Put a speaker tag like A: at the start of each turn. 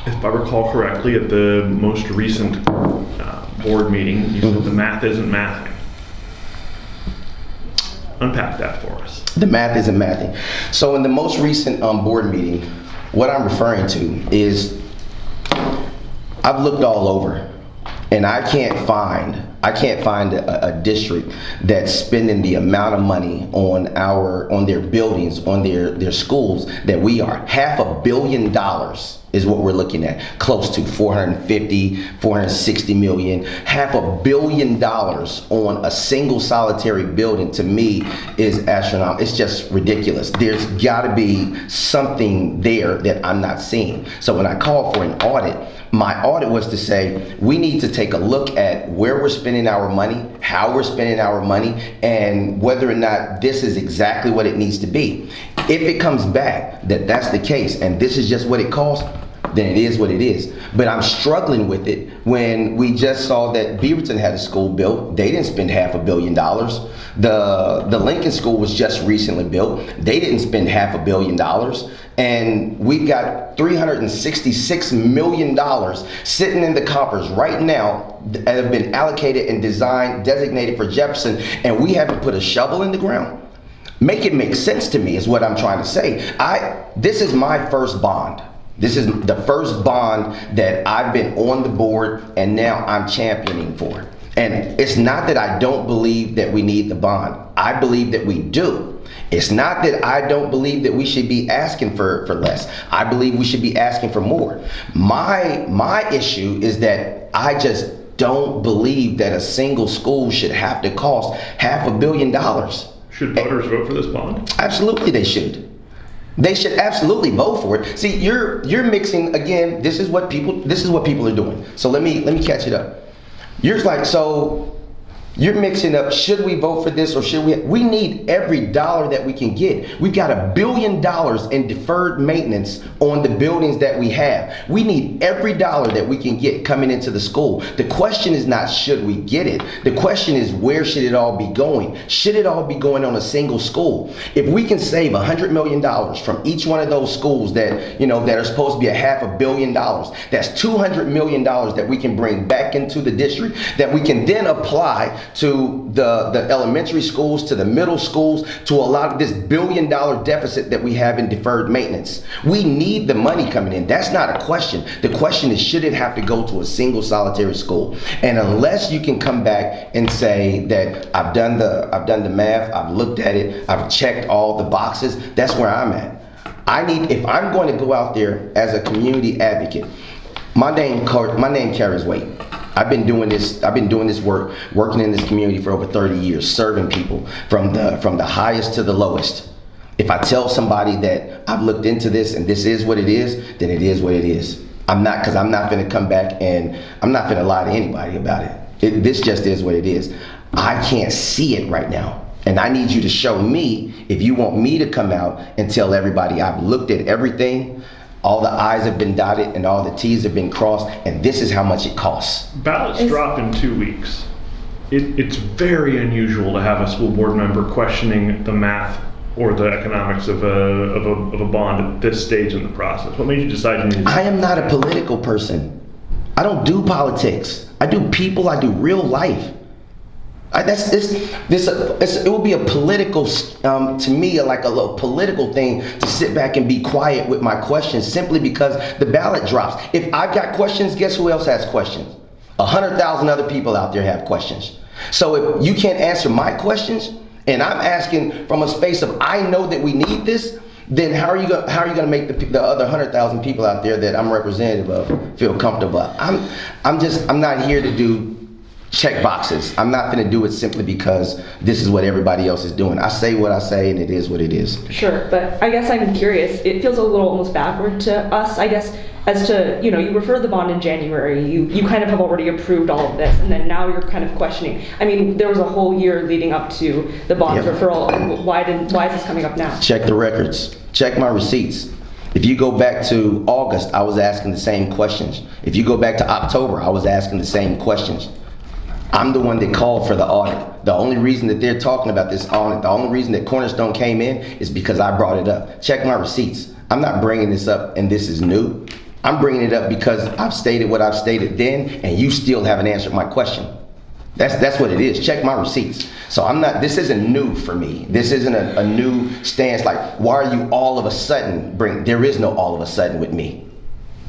A: If I recall correctly, at the most recent board meeting, you said the math isn't mathing. Unpack that for us.
B: The math isn't mathing. So in the most recent board meeting, what I'm referring to is I've looked all over, and I can't find a district that's spending the amount of money on their buildings, on their schools that we are. $500 million is what we're looking at. Close to 460 million. $500 million on a single solitary building, to me, is astronomical. It's just ridiculous. There's gotta be something there that I'm not seeing. So when I call for an audit, my audit was to say, we need to take a look at where we're spending our money, how we're spending our money, and whether or not this is exactly what it needs to be. If it comes back that that's the case, and this is just what it costs, then it is what it is. But I'm struggling with it when we just saw that Beaverton had a school built. They didn't spend $500 million. The Lincoln School was just recently built. They didn't spend $500 million. And we've got $366 million sitting in the coffers right now that have been allocated and designated for Jefferson, and we haven't put a shovel in the ground. Make it make sense to me is what I'm trying to say. This is my first bond. This is the first bond that I've been on the board and now I'm championing for. And it's not that I don't believe that we need the bond. I believe that we do. It's not that I don't believe that we should be asking for less. I believe we should be asking for more. My issue is that I just don't believe that a single school should have to cost $500 million.
A: Should voters vote for this bond?
B: Absolutely they should. They should absolutely vote for it. See, you're mixing again. This is what people are doing. So let me catch it up. You're mixing up, should we vote for this or should we need every dollar that we can get. We've got $1 billion in deferred maintenance on the buildings that we have. We need every dollar that we can get coming into the school. The question is not should we get it. The question is where should it all be going? Should it all be going on a single school? If we can save $100 million from each one of those schools that are supposed to be $500 million, that's $200 million that we can bring back into the district that we can then apply to the elementary schools, to the middle schools, to a lot of this $1 billion deficit that we have in deferred maintenance. We need the money coming in. That's not a question. The question is, should it have to go to a single solitary school? And unless you can come back and say that I've done the math, I've looked at it, I've checked all the boxes, that's where I'm at. If I'm going to go out there as a community advocate, my name carries weight. I've been doing this work, working in this community for over 30 years, serving people from the highest to the lowest. If I tell somebody that I've looked into this and this is what it is, then it is what it is. I'm not going to come back and I'm not going to lie to anybody about it. This just is what it is. I can't see it right now. And I need you to show me, if you want me to come out and tell everybody I've looked at everything, all the I's have been dotted and all the T's have been crossed, and this is how much it costs.
A: Ballots drop in 2 weeks. It's very unusual to have a school board member questioning the math or the economics of a bond at this stage in the process. What made you decide you needed?
B: I am not a political person. I don't do politics. I do people. I do real life. It will be a political, to me, like a little political thing to sit back and be quiet with my questions simply because the ballot drops. If I've got questions, guess who else has questions? 100,000 other people out there have questions. So if you can't answer my questions, and I'm asking from a space of I know that we need this, then how are you going to make the other 100,000 people out there that I'm representative of feel comfortable? I'm not here to do check boxes. I'm not going to do it simply because this is what everybody else is doing. I say what I say, and it is what it is.
C: Sure, but I guess I'm curious. It feels a little almost backward to us, I guess, as to, you refer the bond in January. You kind of have already approved all of this, and then now you're kind of questioning. I mean, there was a whole year leading up to the bond referral. And why is this coming up now?
B: Check the records. Check my receipts. If you go back to August, I was asking the same questions. If you go back to October, I was asking the same questions. I'm the one that called for the audit. The only reason that they're talking about this audit, the only reason that Cornerstone came in is because I brought it up. Check my receipts. I'm not bringing this up and this is new. I'm bringing it up because I've stated what I've stated then, and you still haven't answered my question. That's what it is. Check my receipts. So I'm not, this isn't new for me. This isn't a new stance like, why are you all of a sudden there is no all of a sudden with me.